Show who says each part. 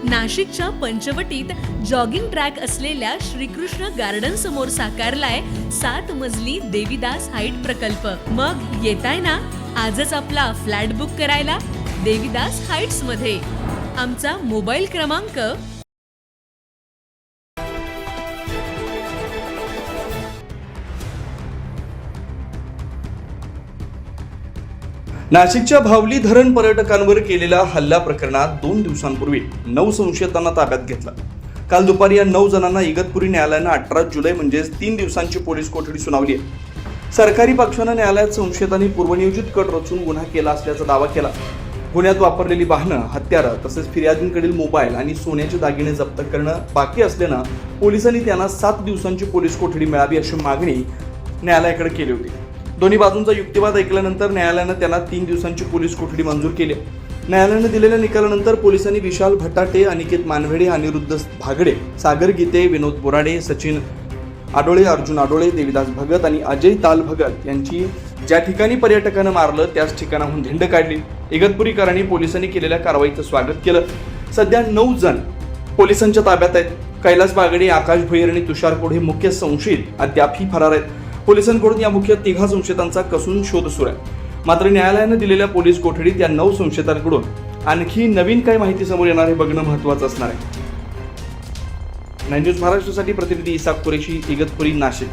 Speaker 1: नाशिकच्या पंचवटीत jogging track असलेल्या Shrikrishna garden समोर साकारलाय 7 मजली देवीदास हाईट प्रकल्प। मग येताय ना आजच आपला फ्लॅट बुक करायला देवीदास हाईट्स मध्ये। आमचा मोबाईल क्रमांक
Speaker 2: नाशिकच्या भावली धरण पर्यटकांवर केलेल्या हल्ला प्रकरणात 2 दिवसांपूर्वी 9 संशयितांना ताब्यात घेतलं। काल दुपारी या 9 जणांना इगतपुरी न्यायालयानं 18 जुलै म्हणजेच 3 दिवसांची पोलीस कोठडी सुनावली आहे। सरकारी पक्षानं न्यायालयात संशयितांनी पूर्वनियोजित कट रचून गुन्हा केला असल्याचा दावा केला। गुन्ह्यात वापरलेली वाहनं, हत्यारं तसेच फिर्यादींकडील मोबाईल आणि सोन्याचे दागिने जप्त करणं बाकी असल्यानं पोलिसांनी त्यांना 7 दिवसांची पोलीस कोठडी मिळावी अशी मागणी न्यायालयाकडे केली होती। दोन्ही बाजूंचा युक्तिवाद ऐकल्यानंतर न्यायालयानं त्यांना 3 दिवसांची पोलीस कोठडी मंजूर केली। न्यायालयानं दिलेल्या निकालानंतर पोलिसांनी विशाल भटाटे, अनिकेत मानवेडे, अनिरुद्ध भागडे, सागर गीते, विनोद बोराडे, सचिन आडोळे, अर्जुन आडोळे, देवीदास भगत आणि अजय ताल भगत यांची ज्या ठिकाणी पर्यटकानं मारलं त्याच ठिकाणाहून धिंड काढली। इगतपुरीकरांनी पोलिसांनी केलेल्या कारवाईचं स्वागत केलं। सध्या 9 जण पोलिसांच्या ताब्यात आहेत। कैलास बागडे, आकाश भोयर आणि तुषार कोड हे मुख्य संशयित अद्यापही फरार आहेत। पोलिसांकडून या मुख्य 3 संशयितांचा कसून शोध सुरू आहे। मात्र न्यायालयानं दिलेल्या पोलीस कोठडीत या 9 संशयितांकडून आणखी नवीन काय माहिती समोर येणार हे बघणं महत्त्वाचं असणार आहे। 9 न्यूज महाराष्ट्रासाठी प्रतिनिधी इसाक कुरेशी, इगतपुरी, नाशिक।